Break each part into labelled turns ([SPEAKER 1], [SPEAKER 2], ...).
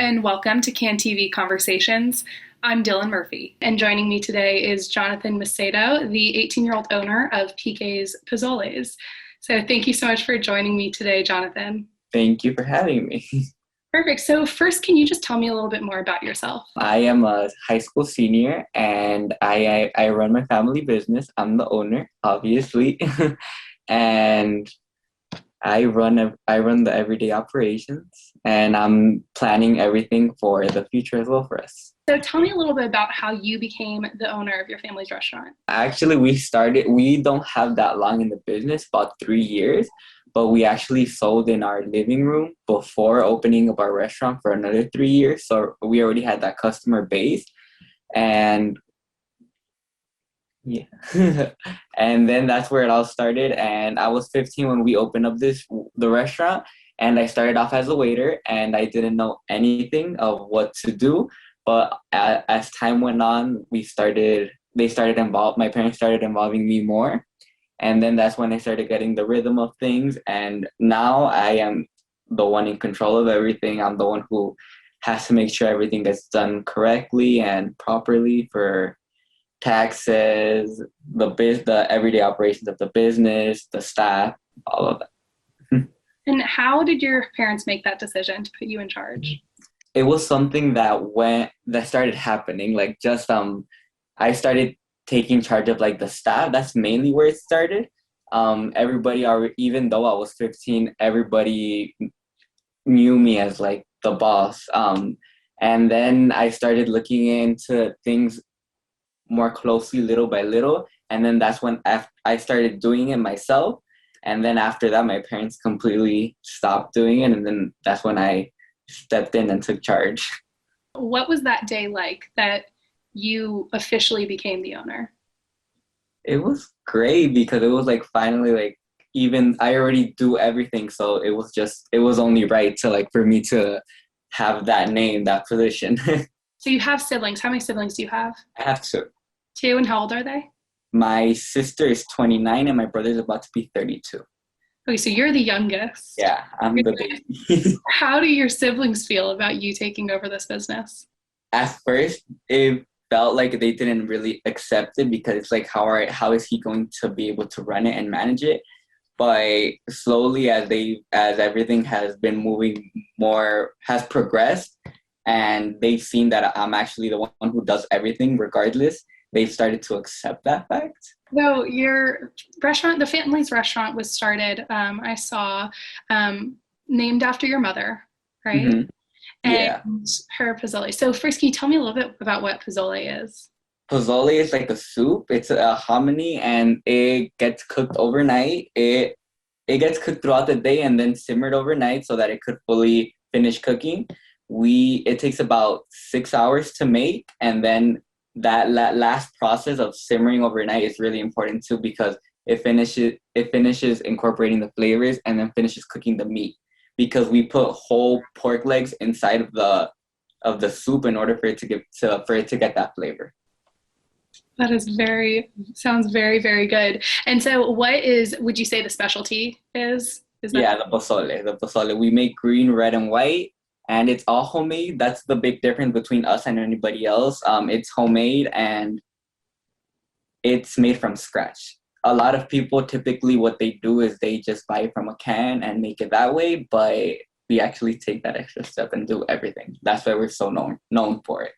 [SPEAKER 1] and welcome to CAN TV Conversations. I'm Dylan Murphy, and joining me today is Jonathan Macedo, the 18-year-old owner of Peke's Pozoles. So thank you so much for joining me today, Jonathan.
[SPEAKER 2] Thank you for having me.
[SPEAKER 1] Perfect. So first, can you just tell me a little bit more about yourself?
[SPEAKER 2] I am a high school senior and I run my family business. I'm the owner, obviously. And I run the everyday operations, and I'm planning everything for the future as well for us.
[SPEAKER 1] So tell me a little bit about how you became the owner of your family's restaurant.
[SPEAKER 2] Actually, we don't have that long in the business, about 3 years, but we actually sold in our living room before opening up our restaurant for another 3 years. So we already had that customer base. And yeah. And then that's where it all started. And I was 15 when we opened up the restaurant, and I started off as a waiter, and I didn't know anything of what to do. But as time went on, my parents started involving me more. And then that's when I started getting the rhythm of things. And now I am the one in control of everything. I'm the one who has to make sure everything gets done correctly and properly for taxes, the everyday operations of the business, the staff, all of that.
[SPEAKER 1] And how did your parents make that decision to put you in charge?
[SPEAKER 2] It was something that started happening. I started taking charge of the staff. That's mainly where it started. Even though I was 15, everybody knew me as the boss. And then I started looking into things more closely little by little, and then that's when I started doing it myself. And then after that, my parents completely stopped doing it, and then that's when I stepped in and took charge.
[SPEAKER 1] What was that day like that you officially became the owner?
[SPEAKER 2] It was great because it was finally even I already do everything, so it was only right to for me to have that name, that position.
[SPEAKER 1] So you have siblings. How many siblings do you have?
[SPEAKER 2] I have two.
[SPEAKER 1] Two, and how old are they?
[SPEAKER 2] My sister is 29 and my brother's about to be 32.
[SPEAKER 1] Okay, so you're the youngest.
[SPEAKER 2] Yeah, I'm the baby.
[SPEAKER 1] How do your siblings feel about you taking over this business?
[SPEAKER 2] At first, it felt like they didn't really accept it because it's how is he going to be able to run it and manage it? But slowly, as everything has been moving more, has progressed, and they've seen that I'm actually the one who does everything regardless, they've started to accept that fact.
[SPEAKER 1] So your restaurant, the family's restaurant, was started, I saw, named after your mother, right?
[SPEAKER 2] Mm-hmm. Yeah.
[SPEAKER 1] And her pozole. So first, can you tell me a little bit about what pozole is?
[SPEAKER 2] Pozole is like a soup. It's a hominy, and it gets cooked overnight. It gets cooked throughout the day and then simmered overnight so that it could fully finish cooking. It takes about 6 hours to make, and then that last process of simmering overnight is really important too because it finishes incorporating the flavors and then finishes cooking the meat, because we put whole pork legs inside of the soup in order for it to get that flavor.
[SPEAKER 1] That sounds very, very good. And so would you say the specialty is?
[SPEAKER 2] Yeah, the pozole. We make green, red, and white. And it's all homemade. That's the big difference between us and anybody else. It's homemade and it's made from scratch. A lot of people typically what they do is they just buy it from a can and make it that way, but we actually take that extra step and do everything. That's why we're so known for it.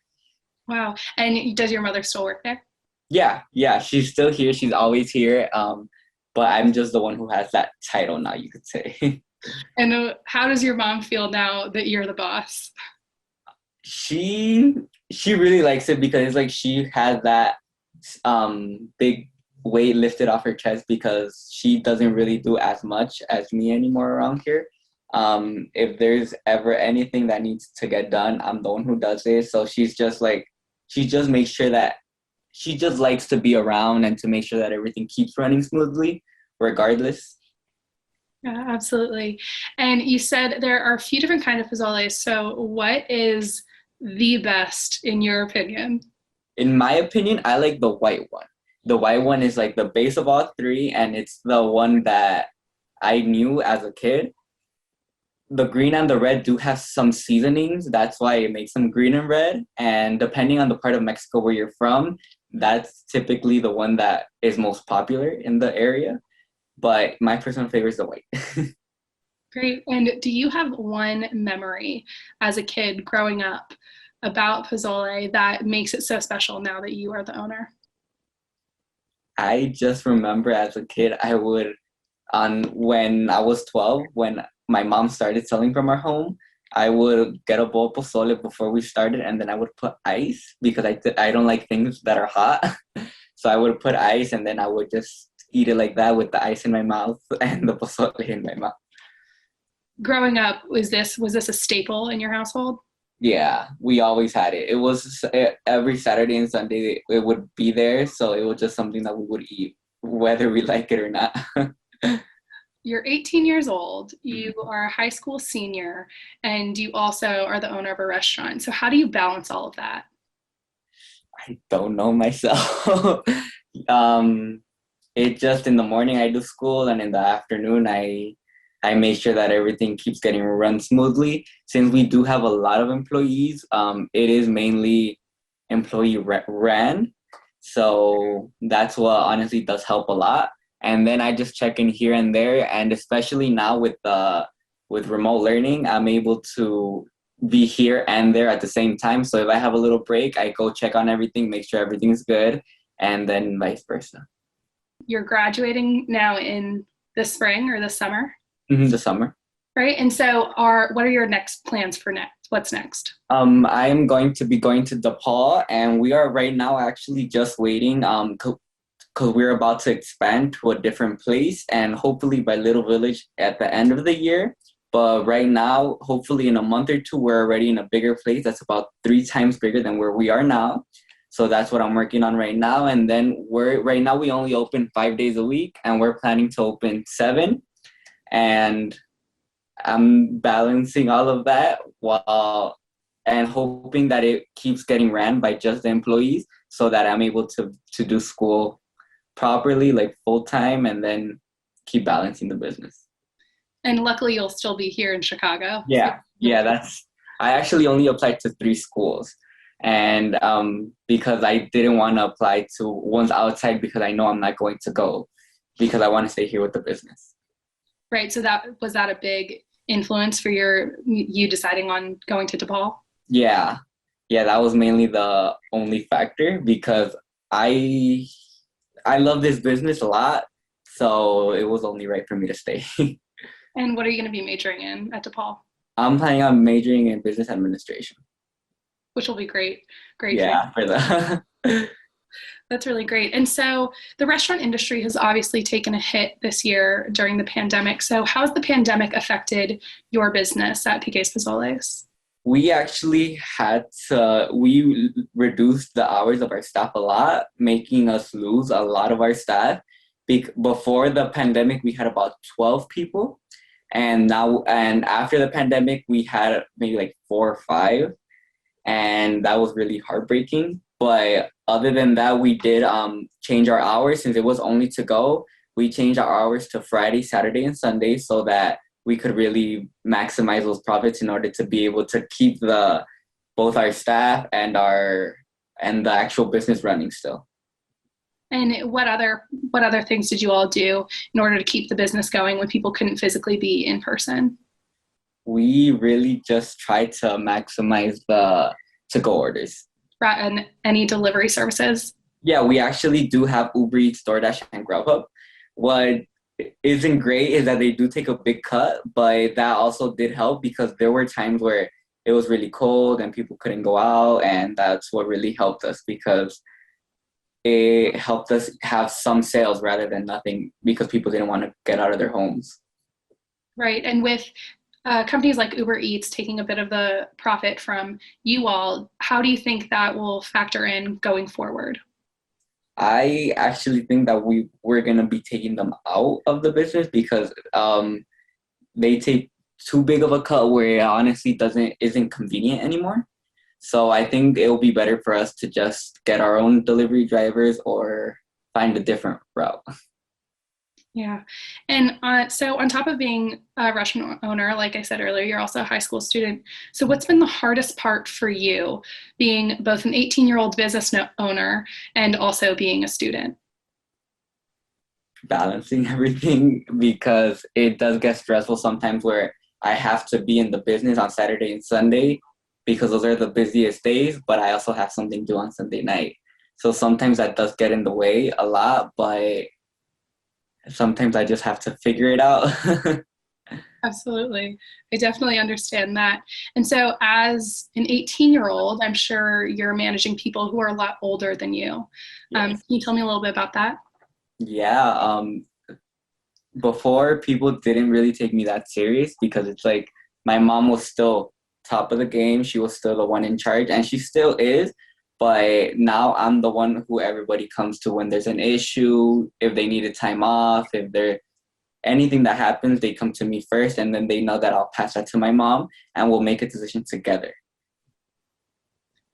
[SPEAKER 1] Wow. And does your mother still work there?
[SPEAKER 2] Yeah, she's still here. She's always here. But I'm just the one who has that title now, you could say.
[SPEAKER 1] And how does your mom feel now that you're the boss?
[SPEAKER 2] She really likes it because it's she has that big weight lifted off her chest because she doesn't really do as much as me anymore around here. If there's ever anything that needs to get done, I'm the one who does it. So she just makes sure that she just likes to be around and to make sure that everything keeps running smoothly, regardless.
[SPEAKER 1] Yeah, absolutely. And you said there are a few different kinds of pozoles. So what is the best in your opinion?
[SPEAKER 2] In my opinion, I like the white one. The white one is the base of all three, and it's the one that I knew as a kid. the green and the red do have some seasonings. That's why it makes them green and red. And depending on the part of Mexico where you're from, that's typically the one that is most popular in the area. But my personal favorite is the white.
[SPEAKER 1] Great. And do you have one memory as a kid growing up about Pozole that makes it so special now that you are the owner?
[SPEAKER 2] I just remember as a kid, when I was 12, when my mom started selling from our home, I would get a bowl of pozole before we started, and then I would put ice because I don't like things that are hot. So I would put ice, and then I would just eat it like that with the ice in my mouth and the pozole in my mouth.
[SPEAKER 1] Growing up, was this a staple in your household?
[SPEAKER 2] Yeah, we always had it. It was every Saturday and Sunday it would be there, so it was just something that we would eat, whether we like it or not.
[SPEAKER 1] You're 18 years old, you are a high school senior, and you also are the owner of a restaurant. So how do you balance all of that?
[SPEAKER 2] I don't know myself. um, it just in the morning I do school, and in the afternoon I make sure that everything keeps getting run smoothly. Since we do have a lot of employees, it is mainly employee ran, so that's what honestly does help a lot. And then I just check in here and there, and especially now with remote learning, I'm able to be here and there at the same time. So if I have a little break, I go check on everything, make sure everything's good, and then vice versa.
[SPEAKER 1] You're graduating now in the spring or the summer?
[SPEAKER 2] The summer.
[SPEAKER 1] Right. And so what are your next plans for next? What's next?
[SPEAKER 2] I'm going to be going to DePaul, and we are right now actually just waiting because we're about to expand to a different place, and hopefully by Little Village at the end of the year. But right now, hopefully in a month or two, we're already in a bigger place that's about 3 times bigger than where we are now. So that's what I'm working on right now. And then right now we only open 5 days a week, and we're planning to open 7. And I'm balancing all of that and hoping that it keeps getting ran by just the employees so that I'm able to do school properly, like full time, and then keep balancing the business.
[SPEAKER 1] And luckily you'll still be here in Chicago.
[SPEAKER 2] Yeah. I actually only applied to 3 schools. And because I didn't want to apply to ones outside because I know I'm not going to go because I want to stay here with the business.
[SPEAKER 1] Right. So was that a big influence for you deciding on going to DePaul?
[SPEAKER 2] Yeah, that was mainly the only factor because I love this business a lot, so it was only right for me to stay.
[SPEAKER 1] And what are you going to be majoring in at DePaul?
[SPEAKER 2] I'm planning on majoring in business administration.
[SPEAKER 1] Which will be great. Great.
[SPEAKER 2] Yeah, for the
[SPEAKER 1] That's really great. And so the restaurant industry has obviously taken a hit this year during the pandemic. So how has the pandemic affected your business at Peke's Pozoles?
[SPEAKER 2] We actually we reduced the hours of our staff a lot, making us lose a lot of our staff. Before the pandemic, we had about 12 people. And after the pandemic, we had maybe like 4 or 5. And that was really heartbreaking. But other than that, we did change our hours. Since it was only to go, we changed our hours to Friday, Saturday, and Sunday so that we could really maximize those profits in order to be able to keep both our staff and the actual business running still.
[SPEAKER 1] And what other things did you all do in order to keep the business going when people couldn't physically be in person?
[SPEAKER 2] We really just tried to maximize the to-go orders.
[SPEAKER 1] And any delivery services?
[SPEAKER 2] Yeah, we actually do have Uber Eats, DoorDash, and Grubhub. What isn't great is that they do take a big cut, but that also did help because there were times where it was really cold and people couldn't go out, and that's what really helped us because it helped us have some sales rather than nothing because people didn't want to get out of their homes.
[SPEAKER 1] Right. And with companies like Uber Eats taking a bit of the profit from you all, how do you think that will factor in going forward?
[SPEAKER 2] I actually think that we're going to be taking them out of the business because they take too big of a cut where it honestly isn't convenient anymore. So I think it will be better for us to just get our own delivery drivers or find a different route.
[SPEAKER 1] Yeah. And so, on top of being a restaurant owner, like I said earlier, you're also a high school student. So, what's been the hardest part for you being both an 18-year-old business owner and also being a student?
[SPEAKER 2] Balancing everything because it does get stressful sometimes where I have to be in the business on Saturday and Sunday because those are the busiest days, but I also have something due on Sunday night. So sometimes that does get in the way a lot, but sometimes I just have to figure it out.
[SPEAKER 1] Absolutely. I definitely understand that. And so, as an 18-year-old, I'm sure you're managing people who are a lot older than you. Can
[SPEAKER 2] Yes.
[SPEAKER 1] you tell me a little bit about that?
[SPEAKER 2] Yeah. Before people didn't really take me that serious because it's like my mom was still top of the game. She was still the one in charge and she still is. But now I'm the one who everybody comes to when there's an issue, if they need a time off, if there anything that happens, they come to me first and then they know that I'll pass that to my mom and we'll make a decision together.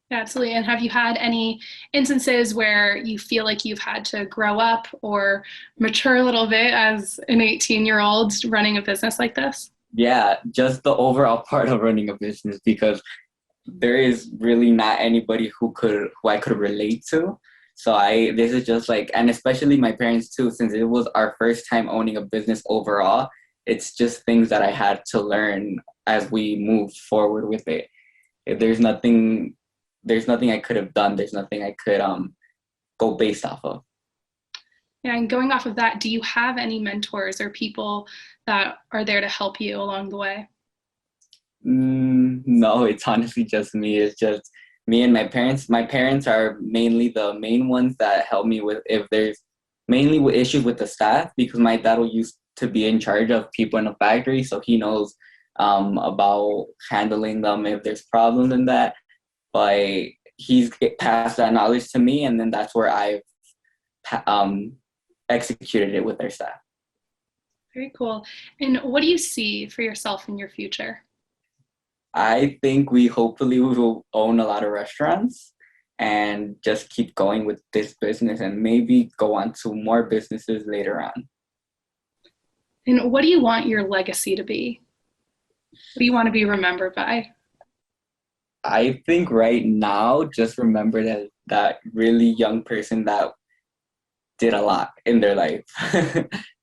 [SPEAKER 1] Yeah, absolutely. And have you had any instances where you feel like you've had to grow up or mature a little bit as an 18-year-old running a business like this?
[SPEAKER 2] Yeah, just the overall part of running a business because there is really not anybody who I could relate to. So I this is just like, and especially my parents too, since it was our first time owning a business overall, it's just things that I had to learn as we moved forward with it. There's nothing I could have done. There's nothing I could go based off of.
[SPEAKER 1] Yeah, and going off of that, do you have any mentors or people that are there to help you along the way?
[SPEAKER 2] No, it's honestly just me. It's just me and my parents. My parents are mainly the main ones that help me with if there's mainly with issues with the staff because my dad used to be in charge of people in a factory, so he knows about handling them if there's problems in that. But he's passed that knowledge to me, and then that's where I've um, executed it with their staff.
[SPEAKER 1] Very cool. And what do you see for yourself in your future?
[SPEAKER 2] I think we hopefully will own a lot of restaurants and just keep going with this business and maybe go on to more businesses later on.
[SPEAKER 1] And what do you want your legacy to be? What do you want to be remembered by?
[SPEAKER 2] I think right now, just remember that really young person that did a lot in their life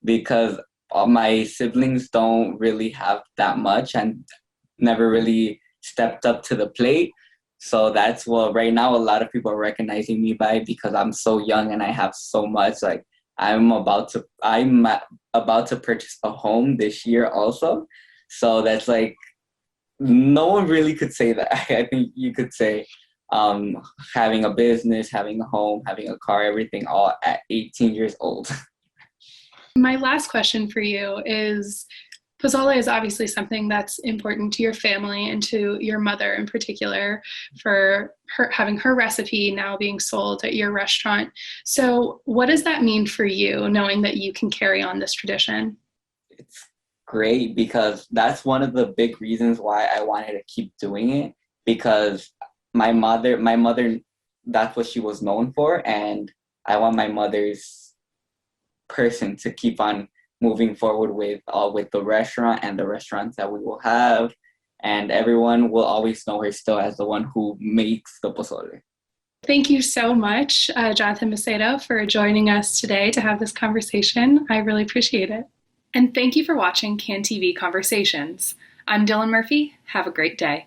[SPEAKER 2] because all my siblings don't really have that much and never really stepped up to the plate. So that's what right now a lot of people are recognizing me by because I'm so young and I have so much. Like I'm about to purchase a home this year also. So that's like no one really could say that. I think you could say um, having a business, having a home, having a car, everything all at 18 years old.
[SPEAKER 1] My last question for you is Pozole is obviously something that's important to your family and to your mother in particular for her having her recipe now being sold at your restaurant. So, what does that mean for you, knowing that you can carry on this tradition?
[SPEAKER 2] It's great because that's one of the big reasons why I wanted to keep doing it because my mother, that's what she was known for, and I want my mother's person to keep on moving forward with the restaurant and the restaurants that we will have, and everyone will always know her still as the one who makes the pozole.
[SPEAKER 1] Thank you so much, Jonathan Macedo, for joining us today to have this conversation. I really appreciate it. And thank you for watching CAN TV Conversations. I'm Dylan Murphy. Have a great day.